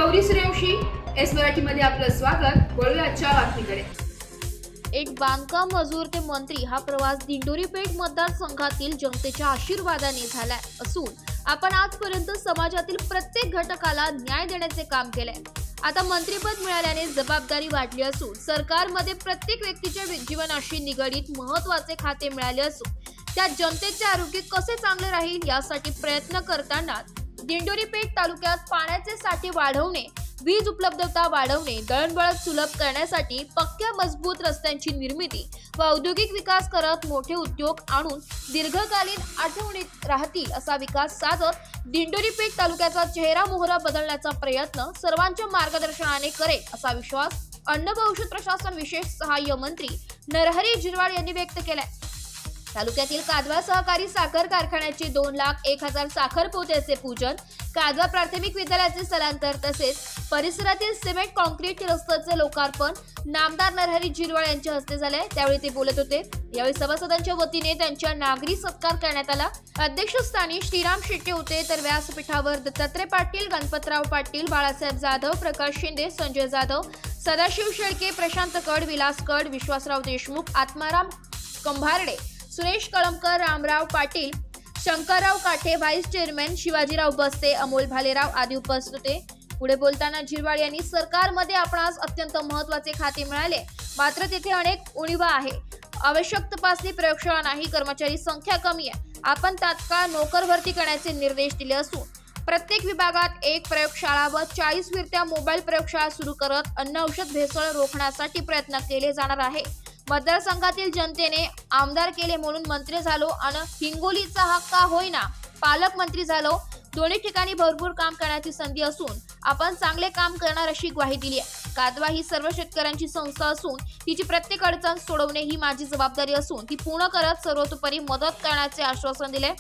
Gauri Suryavanshi S मराठीमध्ये आपलं स्वागत. वळूया आजच्या बातमीकडे. एक बांधकाम मजूर ते मंत्री हा प्रवास दिंडोरी पेठ मतदारसंघातील जनतेच्या आशीर्वादाने झालाय असून आपण आजपर्यंत समाजातील प्रत्येक घटकाला न्याय देण्याचे काम केलंय. आता मंत्रीपद मिळाल्याने जबाबदारी वाढली असून सरकारमध्ये प्रत्येक व्यक्तीच्या जीवनाशी निगडीत महत्त्वाचे खाते मिळाले असून त्या जनतेचे आरोग्य कसे चांगले राहील यासाठी प्रयत्न करताना दिंडोरी पेठ तालुक्यात पाण्याचे साठे वाढवणे, वीज उपलब्धता वाढवणे, दळणवळण सुलभ करण्यासाठी पक्क्या मजबूत रस्त्यांची निर्मिती व औद्योगिक विकास करत मोठे उद्योग आणून दीर्घकालीन आठवणीत राहतील असा विकास साधत दिंडोरी पेठ तालुक्याचा चेहरा मोहरा बदलण्याचा प्रयत्न सर्वांच्या मार्गदर्शनाने करेल असा विश्वास अन्न व औषध प्रशासन विशेष सहाय्य मंत्री नरहरी झिरवाळ यांनी व्यक्त केलाय. तालुक्यातील कादवा सहकारी साखर कारखान्याचे 2,01,000 साखर पोत्याचे पूजन, कादवा प्राथमिक विद्यालयाचे स्थलांतर तसेच परिसरातील सिमेंट कॉन्क्रीट रस्त्याचे लोकार्पण नामदार नरहरी झिरवाळ यांच्या हस्ते झाले. त्यावेळी ते बोलत होते. यावेळी सभासदांच्या वतीने त्यांच्या नागरी सत्कार करण्यात आला. अध्यक्षस्थानी श्रीराम शेट्टे होते तर व्यासपीठावर दत्तात्रय पाटील, गणपतराव पाटील, बाळासाहेब जाधव, प्रकाश शिंदे, संजय जाधव, सदाशिव शेळके, प्रशांत कड, विलास कड, विश्वासराव देशमुख, आत्माराम कंभारडे, सुरेश कळमकर, रामराव पाटील, शंकरराव काठे, व्हाईस चेअरमॅन शिवाजीराव बस्ते, अमोल भालेराव आदी उपस्थित होते. पुढे बोलताना झिरवाळ यांनी सरकारमध्ये आपणास अत्यंत महत्त्वाचे खाते मिळाले, मात्र तेथे अनेक उणिवा आहे. आवश्यक तपासणी प्रयोगशाळा नाही, कर्मचारी संख्या कमी आहे. आपण तात्काळ नोकर भरती करण्याचे निर्देश दिले असून प्रत्येक विभागात एक प्रयोगशाळा व 40 फिरत्या मोबाईल प्रयोगशाळा सुरू करत अन्न औषध भेसळ रोखण्यासाठी प्रयत्न केले जाणार आहे. मतदारसंघातील जनतेने आमदार केले म्हणून मंत्री झालो आणि हिंगोलीचा हक्क का होईना पालकमंत्री झालो. दोन्ही ठिकाणी भरपूर काम करण्याची संधी असून आपण चांगले काम करणार अशी ग्वाही दिली आहे. कादवा ही सर्व शेतकऱ्यांची संस्था असून तिची प्रत्येक अडचण सोडवणे ही माझी जबाबदारी असून ती पूर्ण करत सर्वतोपरी मदत करण्याचे आश्वासन दिले.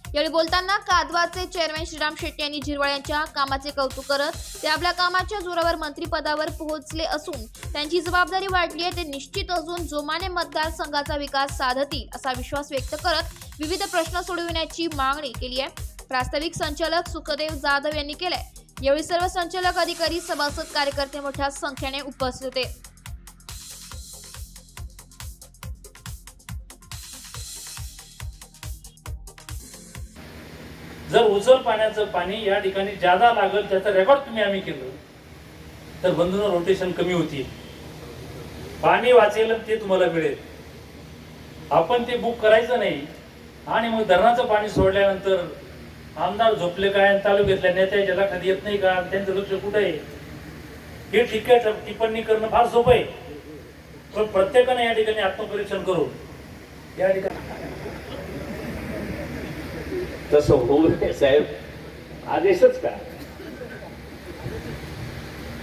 यावेळी बोलताना कादवाचे चेअरमॅन श्रीराम शेट्टे यांनी झिरवाळ यांच्या कामाचे कौतुक करत ते आपल्या कामाच्या जोरावर मंत्रिपदावर पोहोचले असून त्यांची जबाबदारी वाढली आहे. ते निश्चित अजून जोमाने मतदारसंघाचा विकास साधतील असा विश्वास व्यक्त करत विविध प्रश्न सोडविण्याची मागणी केली आहे. प्रास्ताविक संचालक सुखदेव जाधव यांनी केले. यावेळी सर्व संचालक, अधिकारी, सभासद, कार्यकर्ते मोठ्या संख्येने उपस्थित होते. जर उचल पाण्याचं पाणी या ठिकाणी ज्यादा लागेल त्याचं रेकॉर्ड तुम्ही आम्ही केलं तर बंधनं रोटेशन कमी होतील, पाणी वाचेल ते तुम्हाला मिळेल. आपण ते बुक करायचं नाही आणि मग धरणाचं पाणी सोडल्यानंतर आमदार झोपले काय, तालुक्यातल्या नेत्याच्या लक्षात येत नाही का, त्यांचं लक्ष कुठे आहे हे ठीक आहे. टिप्पणी करणं फार सोपं आहे, पण प्रत्येकाने या ठिकाणी आत्मपरीक्षण करून या ठिकाणी तसं होऊ नये साहेब, आदेशच का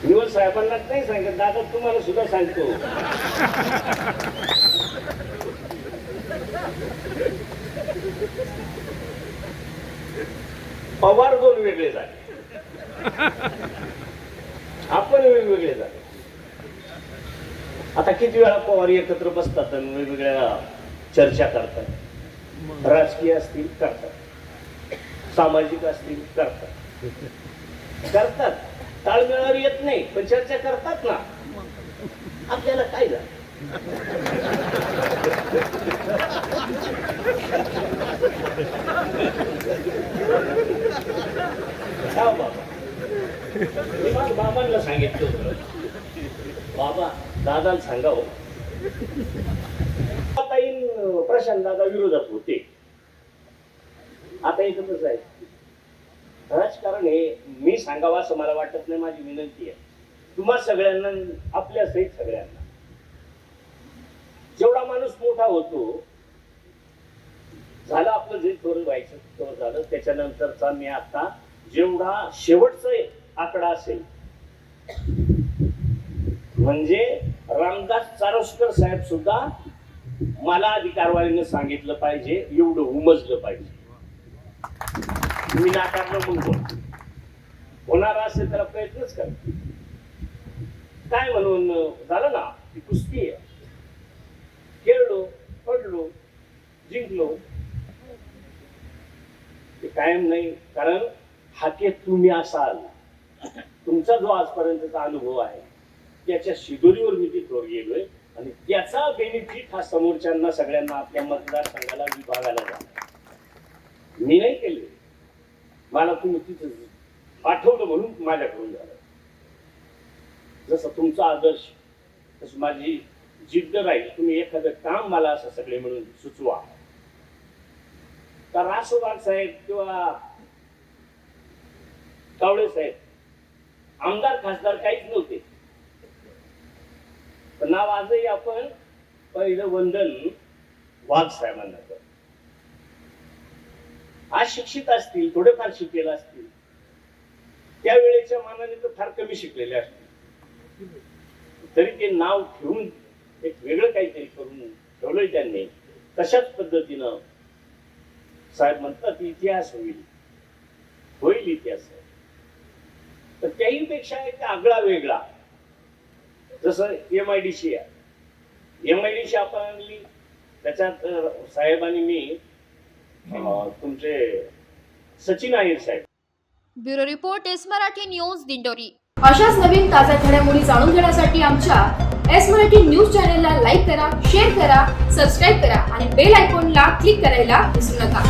निवड साहेबांना नाही सांगत, दादा तुम्हाला सुद्धा सांगतो. पवार दोन वेगळे झाले, आपण वेगवेगळे झाले. आता किती वेळा पवार एकत्र बसतात आणि वेगवेगळ्या चर्चा करतात, राजकीय असतील करतात, सामाजिक असतील करतात, ताळमेळावर येत नाही पण चर्चा करतात ना. आपल्याला काय झालं बाबांना सांगितलं होतं, बाबा दादाला सांगावं. आता प्रशांत दादा विरोधात होते, आता एकत्रच आहे. राजकारण हे मी सांगावं असं मला वाटत नाही. माझी विनंती आहे तुम्हा सगळ्यांना, आपल्या सहित सगळ्यांना, जेवढा माणूस मोठा होतो झालं आपलं जे थोडं व्हायचं तेवढं झालं. त्याच्यानंतरचा मी आता जेवढा शेवटचा आकडा असेल म्हणजे रामदास चारोस्कर साहेब सुद्धा मला अधिकारवालीने सांगितलं पाहिजे, एवढं उमजलं पाहिजे. मी नाकारलं म्हणून होणार असेल त्याला प्रयत्नच कर काय म्हणून झालं ना. ती कुस्ती आहे, खेळलो, पडलो, जिंकलो, ते कायम नाही. कारण हाकेत तुम्ही असाल तुमचा जो आजपर्यंतचा अनुभव आहे त्याच्या शिदोरीवर मी तिथवर गेलोय आणि त्याचा बेनिफिट हा समोरच्यांना सगळ्यांना आपल्या मतदारसंघाला विभागाला झाला. मी नाही केले, मला तुम्ही तिथं पाठवलं म्हणून माझ्याकडून झालं. जसं तुमचा आदर्श तसं माझी जिद्द राहील. तुम्ही एखादं काम मला असं सगळे मिळून सुचवा. तर रासोबाग साहेब किंवा कावळे साहेब आमदार खासदार काहीच नव्हते, पण नाव आजही आपण पहिलं वंदन वाघ साहेबांना करतो. आज शिक्षित असतील, थोडेफार शिकलेले असतील, त्यावेळेच्या मानाने तर फार कमी शिकलेले असतील, तरी ते नाव ठेवून एक वेगळं काहीतरी करून ठेवलंय त्यांनी. तशाच पद्धतीनं साहेब म्हणतात इतिहास होईल इतिहास. तर त्याही पेक्षा एक आगळा वेगळा, जसं MIDC आहे. MIDC आपण आणली, त्याच्यात साहेबांनी मी तुमचे सचिन अहिर साहेब. Bureau report S Marathi news Dindori. अशाच नवीन ताज्या घडामोडी जाणून घेण्यासाठी आमच्या एस मराठी न्यूज चॅनेलला लाईक करा, शेअर करा, सबस्क्राईब करा आणि बेल आयकॉनला क्लिक करायला विसरू नका.